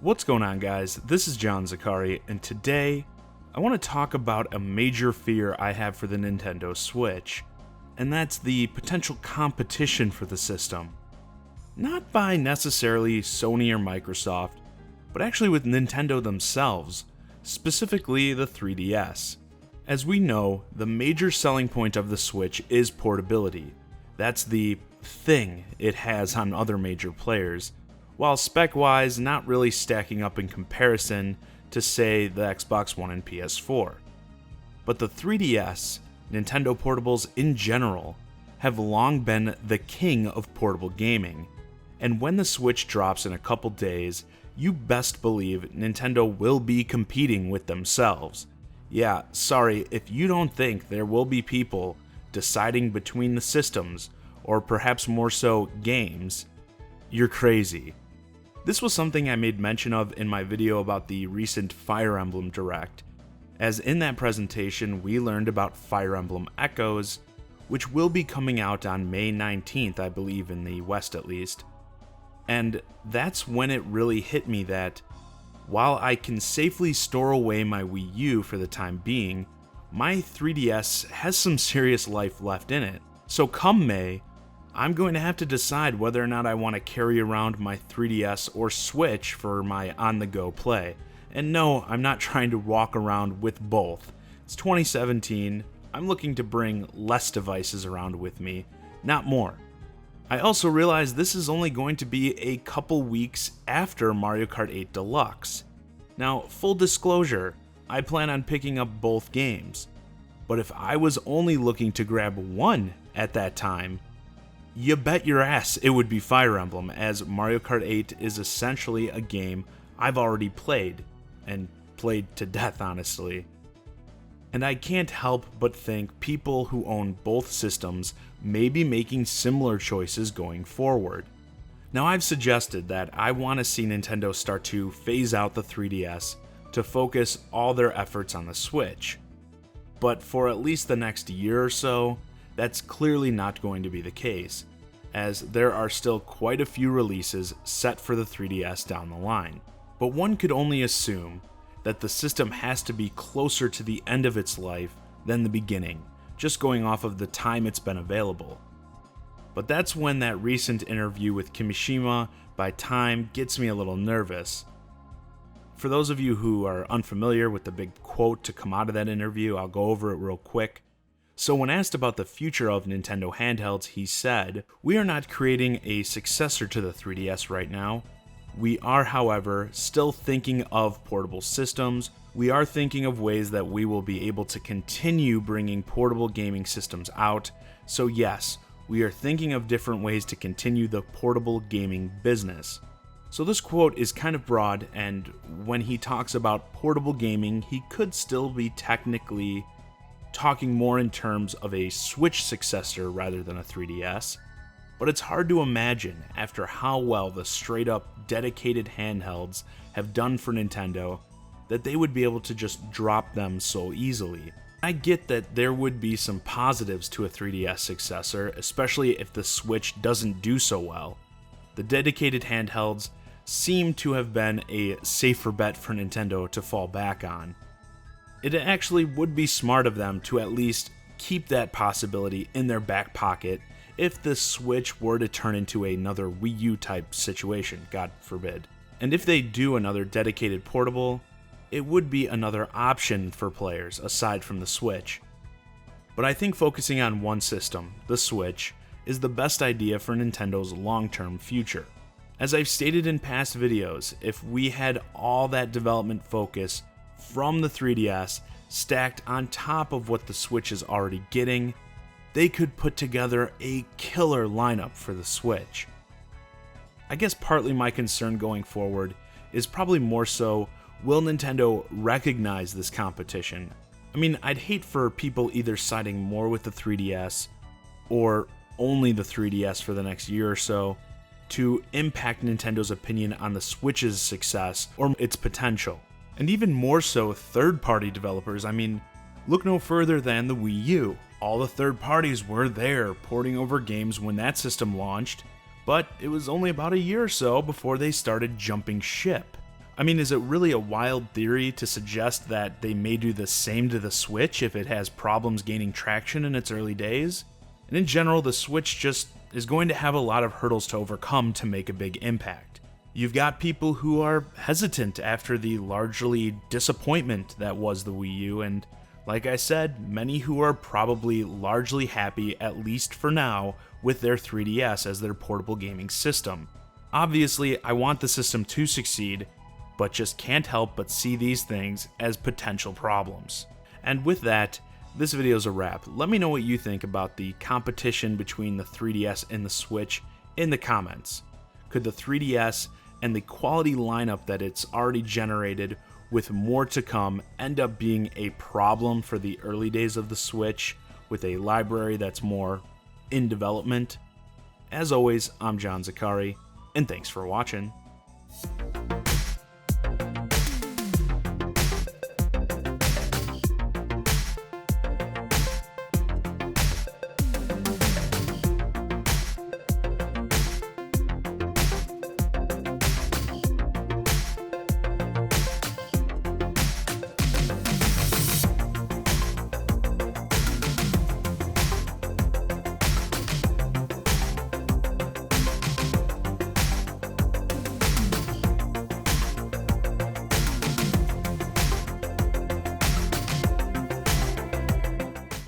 What's going on, guys? This is Zaccari, and today I want to talk about a major fear I have for the Nintendo Switch, and that's the potential competition for the system. Not by necessarily Sony or Microsoft, but actually with Nintendo themselves, specifically the 3DS. As we know, the major selling point of the Switch is portability. That's the thing it has on other major players, while spec-wise not really stacking up in comparison to, say, the Xbox One and PS4. But the 3DS, Nintendo portables in general, have long been the king of portable gaming, and when the Switch drops in a couple days, you best believe Nintendo will be competing with themselves. Yeah, sorry, if you don't think there will be people deciding between the systems, or perhaps more so games, you're crazy. This was something I made mention of in my video about the recent Fire Emblem Direct, as in that presentation we learned about Fire Emblem Echoes, which will be coming out on May 19th, I believe, in the West at least. And that's when it really hit me that, while I can safely store away my Wii U for the time being, my 3DS has some serious life left in it. So come May, I'm going to have to decide whether or not I want to carry around my 3DS or Switch for my on-the-go play. And no, I'm not trying to walk around with both. It's 2017, I'm looking to bring less devices around with me, not more. I also realize this is only going to be a couple weeks after Mario Kart 8 Deluxe. Now, full disclosure, I plan on picking up both games. But if I was only looking to grab one at that time, you bet your ass it would be Fire Emblem, as Mario Kart 8 is essentially a game I've already played, and played to death, honestly. And I can't help but think people who own both systems may be making similar choices going forward. Now, I've suggested that I want to see Nintendo start to phase out the 3DS to focus all their efforts on the Switch. But for at least the next year or so, that's clearly not going to be the case, as there are still quite a few releases set for the 3DS down the line. But one could only assume that the system has to be closer to the end of its life than the beginning, just going off of the time it's been available. But that's when that recent interview with Kimishima by Time gets me a little nervous. For those of you who are unfamiliar with the big quote to come out of that interview, I'll go over it real quick. So when asked about the future of Nintendo handhelds, he said, "We are not creating a successor to the 3DS right now. We are, however, still thinking of portable systems. We are thinking of ways that we will be able to continue bringing portable gaming systems out. So yes, we are thinking of different ways to continue the portable gaming business." So this quote is kind of broad, and when he talks about portable gaming, he could still be technically talking more in terms of a Switch successor rather than a 3DS. But it's hard to imagine, after how well the straight-up dedicated handhelds have done for Nintendo, that they would be able to just drop them so easily. I get that there would be some positives to a 3DS successor, especially if the Switch doesn't do so well. The dedicated handhelds seem to have been a safer bet for Nintendo to fall back on. It actually would be smart of them to at least keep that possibility in their back pocket if the Switch were to turn into another Wii U type situation, God forbid. And if they do another dedicated portable, it would be another option for players aside from the Switch. But I think focusing on one system, the Switch, is the best idea for Nintendo's long-term future. As I've stated in past videos, if we had all that development focus from the 3DS stacked on top of what the Switch is already getting, they could put together a killer lineup for the Switch. I guess partly my concern going forward is probably more so, will Nintendo recognize this competition? I mean, I'd hate for people either siding more with the 3DS or only the 3DS for the next year or so to impact Nintendo's opinion on the Switch's success or its potential. And even more so, third-party developers. I mean, look no further than the Wii U. All the third parties were there porting over games when that system launched, but it was only about a year or so before they started jumping ship. I mean, is it really a wild theory to suggest that they may do the same to the Switch if it has problems gaining traction in its early days? And in general, the Switch just is going to have a lot of hurdles to overcome to make a big impact. You've got people who are hesitant after the largely disappointment that was the Wii U, and like I said, many who are probably largely happy, at least for now, with their 3DS as their portable gaming system. Obviously, I want the system to succeed, but just can't help but see these things as potential problems. And with that, this video is a wrap. Let me know what you think about the competition between the 3DS and the Switch in the comments. Could the 3DS and the quality lineup that it's already generated, with more to come, end up being a problem for the early days of the Switch with a library that's more in development? As always, I'm John Zaccari, and thanks for watching.